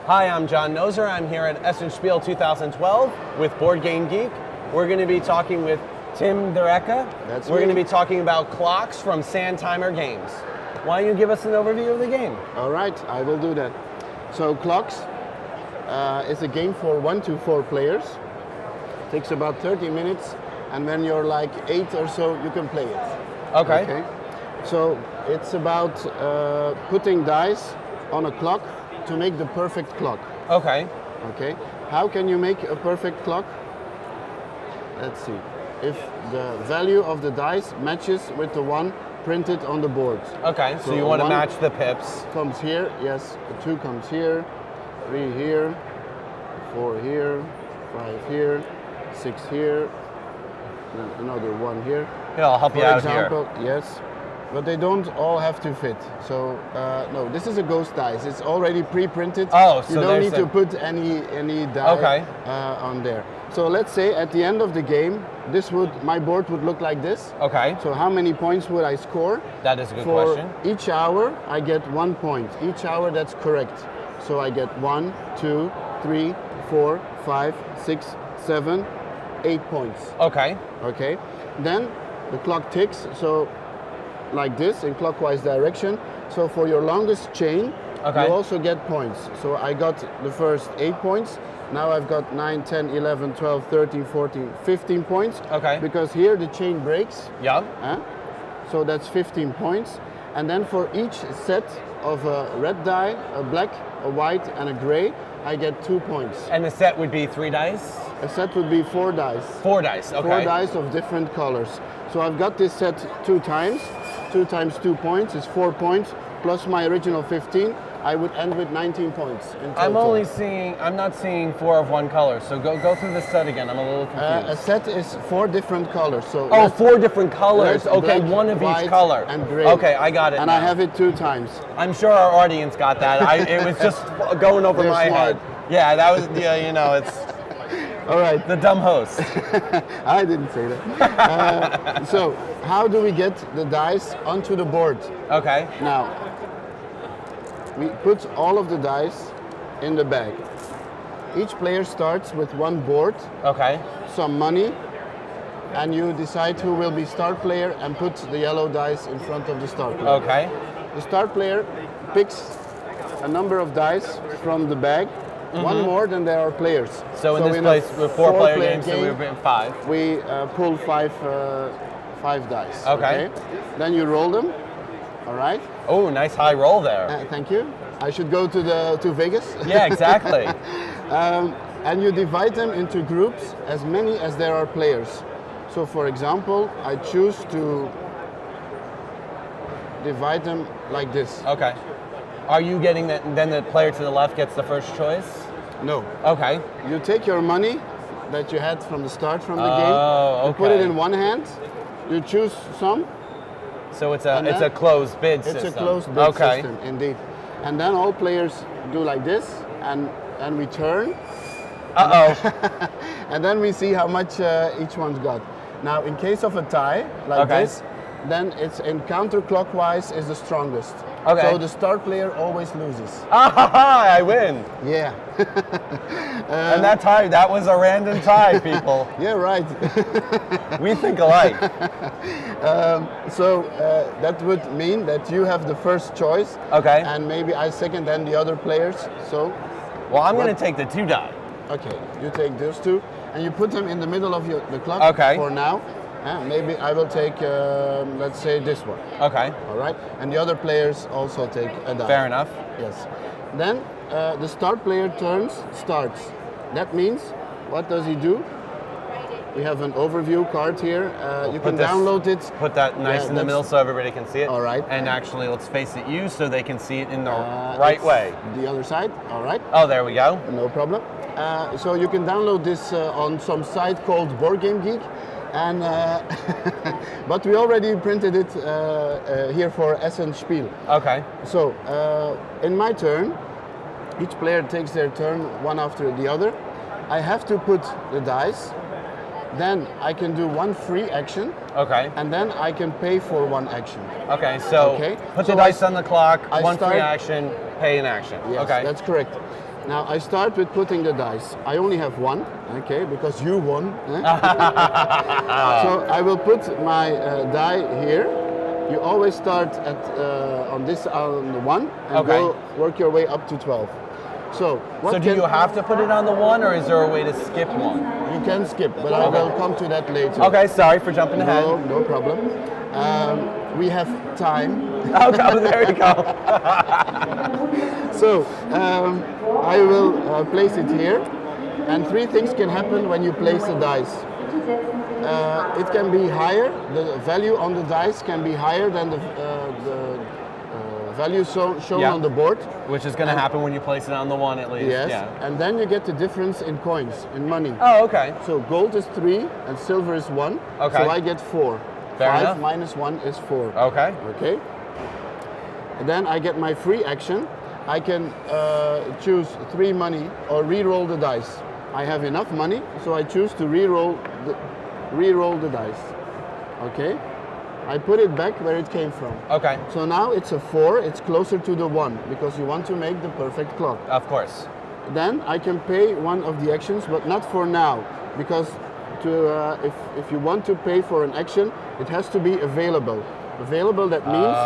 Hi, I'm John Noser. I'm here at Spiel 2012 with Board Game Geek. We're going to be talking with Tim Derecka. We're going to be talking about clocks from Sand Timer Games. Why don't you give us an overview of the game? All right, I will do that. So clocks is a game for 1 to 4 players. It takes about 30 minutes, and when you're like 8 or so, you can play it. Okay. So it's about putting dice on a clock to make the perfect clock. Okay. Okay. How can you make a perfect clock? Let's see. If the value of the dice matches with the one printed on the board. Okay, so you want to match the pips. Comes here, yes. The 2 comes here, 3 here, 4 here, 5 here, 6 here, then another 1 here. Yeah, I'll help you out here. For example, yes. But they don't all have to fit. So no, this is a ghost dice. It's already pre-printed. Oh, so you don't need to put any die on there. So let's say at the end of the game, my board would look like this. Okay. So how many points would I score? That is a good question. For each hour, I get 1 point. Each hour, that's correct. So I get 1, 2, 3, 4, 5, 6, 7, 8 points. Okay. Okay. Then the clock ticks. So like this in clockwise direction. So for your longest chain, you also get points. So I got the first 8 points. Now I've got 9, 10, 11, 12, 13, 14, 15 points. Okay. Because here the chain breaks. Yeah. So that's 15 points. And then for each set of a red die, a black, a white, and a gray, I get 2 points. And the set would be 3 dice? A set would be 4 dice. 4 dice, okay. 4 dice of different colors. So I've got this set 2 times. 2 times 2 points is 4 points, plus my original 15. I would end with 19 points in total. I'm not seeing 4 of one color, so go through the set again. I'm a little confused. A set is 4 different colors. So red, 4 different colors. Red, okay, black, 1 of white, each color. And gray. Okay, I got it. And now. I have it 2 times. I'm sure our audience got that. It was just going over They're my smart. head. Yeah, that was, it's all right. The dumb host. I didn't say that. So how do we get the dice onto the board? Okay. Now, we put all of the dice in the bag. Each player starts with 1 board, some money, and you decide who will be start player and put the yellow dice in front of the start player. Okay. The start player picks a number of dice from the bag, 1 more than there are players. So in this place, with 4-player games, so we've been 5. We pull 5 dice. Okay. Then you roll them. All right. Oh, nice high roll there. Thank you. I should go to Vegas. Yeah, exactly. And you divide them into groups, as many as there are players. So, for example, I choose to divide them like this. Okay. Are you getting that? Then the player to the left gets the first choice? No. Okay. You take your money that you had from the start from the game. Oh, you put it in one hand. You choose some. So it's a closed bid system. It's a closed bid system, indeed. And then all players do like this, and we turn. And then we see how much each one's got. Now, in case of a tie, like this, then it's in counterclockwise is the strongest. Okay. So the start player always loses. I win. Yeah. And that was a random tie, people. Yeah, right. We think alike. So that would mean that you have the first choice. Okay. And maybe I second, then the other players. So. Well, I'm going to take the 2 die. Okay, you take those 2, and you put them in the middle of the clock for now. Maybe I will take, let's say, this one. Okay. All right. And the other players also take a die. Fair enough. Yes. Then the start player starts. That means, what does he do? We have an overview card here. You can download it. Put that nice in the middle so everybody can see it. All right. And actually, let's face it you so they can see it in the right way. The other side. All right. Oh, there we go. No problem. So you can download this on some site called Board Game Geek. And but we already printed it here for Spiel. Okay. So in my turn, each player takes their turn one after the other. I have to put the dice. Then I can do 1 free action. Okay. And then I can pay for 1 action. Okay. So put the dice on the clock. 1 free action. Pay an action. Yes, okay. That's correct. Now I start with putting the dice. I only have one, okay, because you won. So I will put my die here. You always start at on the 1 and go work your way up to 12. So do you have to put it on the 1, or is there a way to skip one? You can skip, but I will come to that later. Okay, sorry for jumping ahead. No problem. We have time. Okay, there you go. So I will place it here, and 3 things can happen when you place the dice. It can be higher. The value on the dice can be higher than the value shown on the board. Which is going to happen when you place it on the 1 at least. Yes, and then you get the difference in coins, in money. Oh, okay. So gold is 3 and silver is 1. Okay. So I get 4. Fair 5 enough. minus 1 is 4. Okay. Okay. And then I get my free action. I can choose 3 money or re-roll the dice. I have enough money, so I choose to re-roll the dice. Okay. I put it back where it came from. Okay. So now it's a 4. It's closer to the 1 because you want to make the perfect clock. Of course. Then I can pay one of the actions, but not for now, because if you want to pay for an action, it has to be available. Available, that means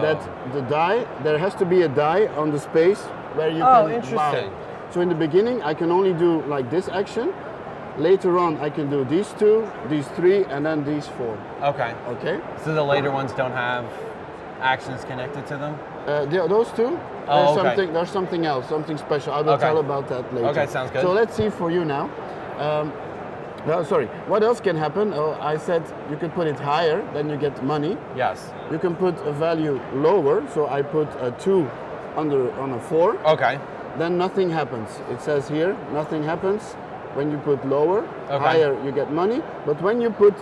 that the die, there has to be a die on the space where you can interesting. buy. So in the beginning, I can only do like this action. Later on, I can do these 2, these 3, and then these 4. Okay. Okay. So the later ones don't have actions connected to them? Those 2, there's something else, something special. I will tell about that later. Okay, sounds good. So let's see for you now. What else can happen? Oh, I said you could put it higher, then you get money. Yes. You can put a value lower, so I put a 2 on a 4. Okay. Then nothing happens. It says here, nothing happens. When you put lower, higher, you get money. But when you put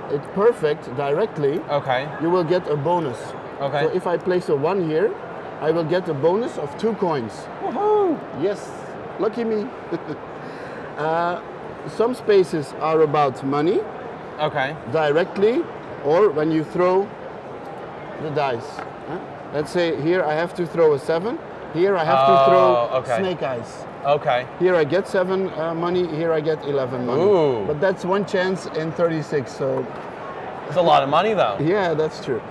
it perfect directly, you will get a bonus. Okay. So if I place a 1 here, I will get a bonus of 2 coins. Woohoo! Yes, lucky me. Some spaces are about money. Okay. Directly, or when you throw the dice. Let's say here I have to throw a 7. Here I have to throw snake eyes. Okay. Here I get 7 money, here I get 11 money. Ooh. But that's 1 chance in 36, so... It's a lot of money though. Yeah, that's true.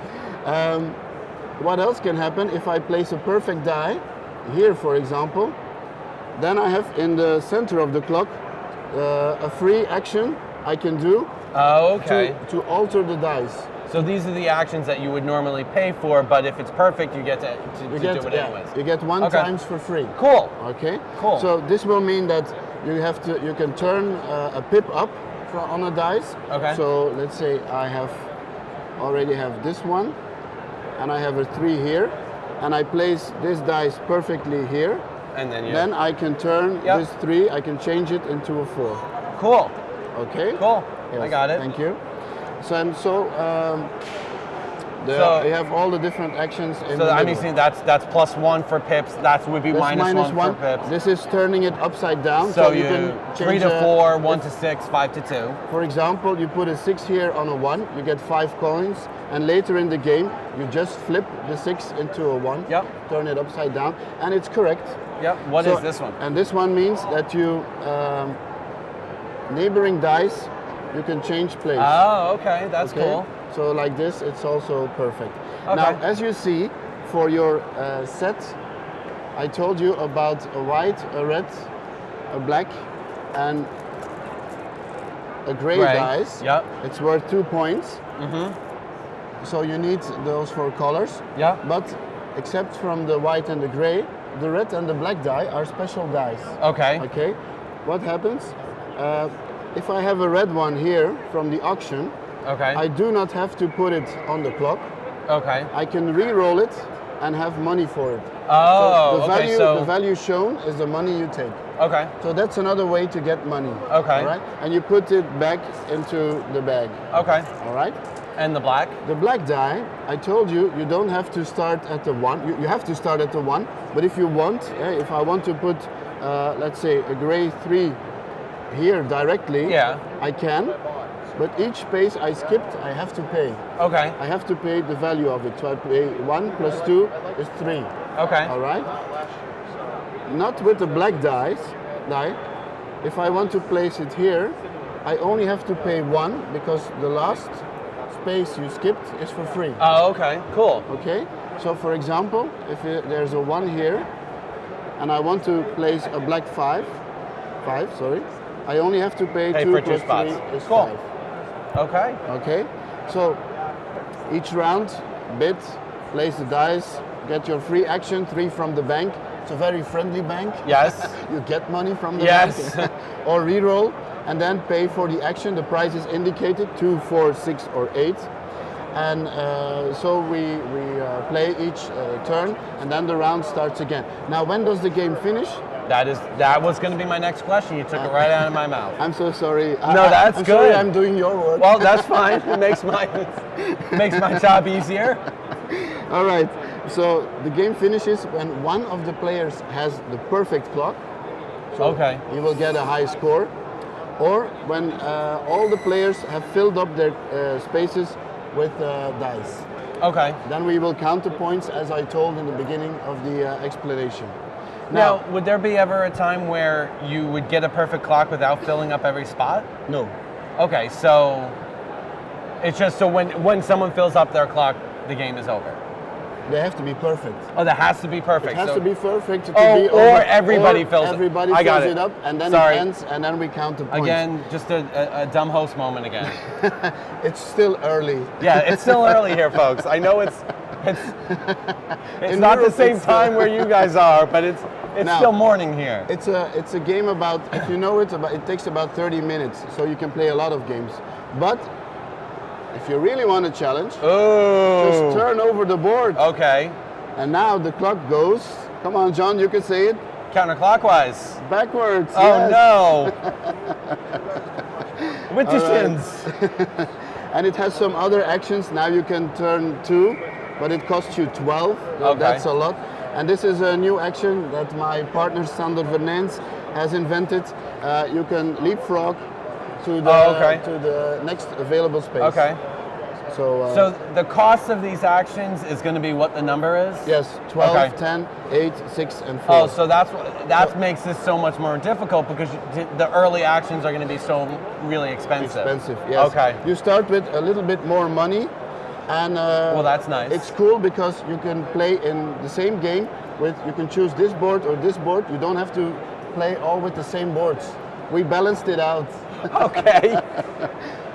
What else can happen if I place a perfect die, here for example, then I have in the center of the clock a free action I can do to alter the dice. So these are the actions that you would normally pay for, but if it's perfect, you get to do it anyways. You get 1 times for free. Cool. Okay. Cool. So this will mean that you can turn a pip up on a dice. Okay. So let's say I already have this one, and I have a 3 here, and I place this dice perfectly here. And then I can turn this 3. I can change it into a 4. Cool. Okay. Cool. Yes, I got it. Thank you. You have all the different actions. That's +1 for pips. That would be minus one for pips. This is turning it upside down. So you can 3 to 4, 1 to 6, 5 to 2. For example, you put a 6 here on a 1, you get 5 coins, and later in the game, you just flip the 6 into a 1. Yep. Turn it upside down, and it's correct. Yep. What is this one? And this one means that you neighboring dice, you can change place. Oh, okay. That's cool. So like this, it's also perfect. Okay. Now, as you see, for your set, I told you about a white, a red, a black, and a gray dice. Yep. It's worth 2 points. So you need those 4 colors. Yeah. But except from the white and the gray, the red and the black die are special dice. Okay. Okay. What happens? If I have a red one here from the auction, I do not have to put it on the clock. Okay. I can re-roll it and have money for it. Oh, so the value shown is the money you take. Okay. So that's another way to get money. Okay. All right. And you put it back into the bag. Okay. All right. And the black? The black die, I told you, you don't have to start at the 1. You have to start at the 1. But if you want, if I want to put, let's say, a gray 3 here directly, I can. But each space I skipped, I have to pay. Okay. I have to pay the value of it. So I pay 1 plus 2 is 3. Okay. All right. not with the black die. If I want to place it here, I only have to pay 1 because the last space you skipped is for free. Oh, okay, cool. Okay, so for example, if there's a 1 here, and I want to place a black 5, sorry, I only have to pay 2 for 2 plus spots. 3 is Cool. 5. Okay. Okay, so each round, bid, place the dice, get your free action, 3 from the bank. It's a very friendly bank. Yes. You get money from the Yes. bank. Or reroll, and then pay for the action. The price is indicated, 2, 4, 6, or 8. And so we play each turn, and then the round starts again. Now, when does the game finish? That was going to be my next question. You took it right out of my mouth. I'm so sorry. No, that's I'm good. Sorry, I'm doing your work. Well, that's fine. It makes my job easier. All right. So the game finishes when one of the players has the perfect clock. So okay. he will get a high score. Or when all the players have filled up their spaces with dice. Okay. Then we will count the points as I told in the beginning of the explanation. Now, would there be ever a time where you would get a perfect clock without filling up every spot? No. Okay, so it's just so when someone fills up their clock, the game is over. They have to be perfect. Oh, that has to be perfect. It has to be perfect to oh, be or over. everybody or fills it. Everybody I got fills it up, and then Sorry. it ends, and then we count the points. Again, just a dumb host moment again. It's still early. Yeah, it's still early here, folks. I know it's not the same time where you guys are, but it's now, still morning here. It's a game about, if you know it, it takes about 30 minutes, so you can play a lot of games. But if you really want a challenge, just turn over the board. Okay. And now the clock goes. Come on, John, you can say it. Counterclockwise. Backwards. Oh yes. no. With the shins. And it has some other actions. Now you can turn 2, but it costs you 12. Okay. That's a lot. And this is a new action that my partner Sander Vernens has invented. You can leapfrog to the next available space. Okay. So the cost of these actions is going to be what the number is? Yes, 12, okay. 10, 8, 6, and 4. Oh, so that makes this so much more difficult because the early actions are going to be so really expensive. Expensive, yes. Okay. You start with a little bit more money, and well, that's nice. It's cool because you can play in the same game with. You can choose this board or this board. You don't have to play all with the same boards. We balanced it out. Okay.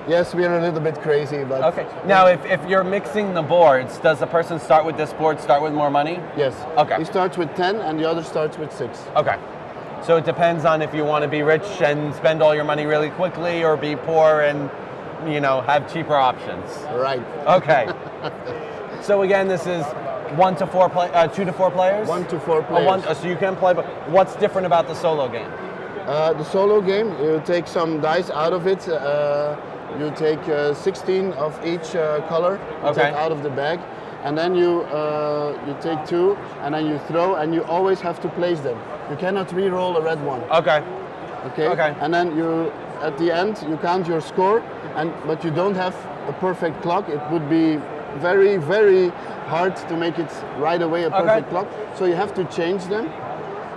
Yes, we are a little bit crazy, but... Okay. Now, if you're mixing the boards, does the person start with this board start with more money? Yes. Okay. He starts with 10 and the other starts with 6. Okay. So it depends on if you want to be rich and spend all your money really quickly or be poor and, have cheaper options. Right. Okay. So again, this is 2 to 4 players? 1 to 4 players. So you can play, but what's different about the solo game? The solo game, you take some dice out of it. You take 16 of each color take out of the bag, and then you take 2, and then you throw, and you always have to place them. You cannot re-roll a red one. Okay. Okay. And then at the end, you count your score, but you don't have a perfect clock. It would be very, very hard to make it right away a perfect clock. So you have to change them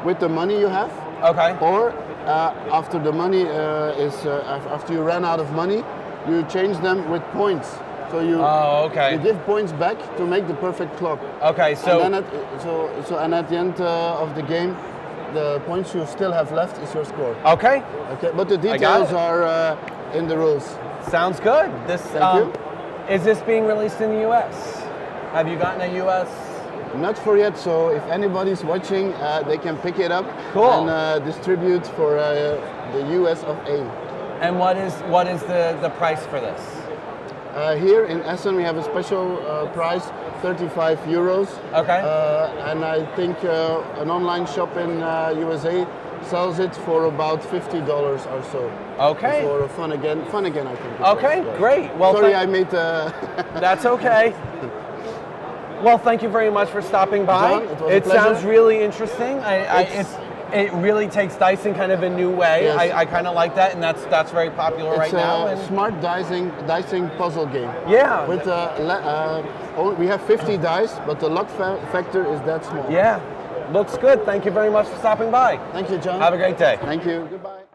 with the money you have. Okay. Or after the money after you ran out of money, you change them with points. So you you give points back to make the perfect clock. Okay, so and then at the end of the game, the points you still have left is your score. Okay. Okay, but the details are in the rules. Sounds good. Thank you. Is this being released in the U.S.? Have you gotten a U.S.? Not for yet. So if anybody's watching, they can pick it up and distribute for the U.S. of A. And what is the price for this? Here in Essen we have a special price, 35 euros. Okay. And I think an online shop in USA sells it for about $50 or so. Okay. For fun again, I think. Okay, great. Well, sorry, I made. That's okay. Well, thank you very much for stopping by. John, it was a pleasure. Sounds really interesting. It really takes dice in kind of a new way. Yes. I kind of like that, and that's very popular right now. It's a smart dicing puzzle game. Yeah. With we have 50 dice, but the luck factor is that small. Yeah. Looks good. Thank you very much for stopping by. Thank you, John. Have a great day. Thank you. Goodbye.